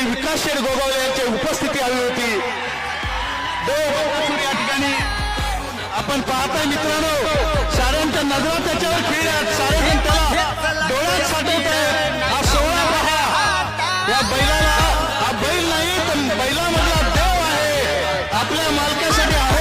केलेली विकास शेठ गोगावले यांची उपस्थिती हवी होती। या ठिकाणी आपण पाहताय मित्रांनो, साऱ्यांच्या नजरा त्याच्यावर खेळल्यात, सारेजण त्याला डोळ्यात साठवत आहेत। हा सोहळा पहा, या बैलाला, हा बैल नाही तर बैलामधला देव आहे, आपल्या मालकासाठी आहे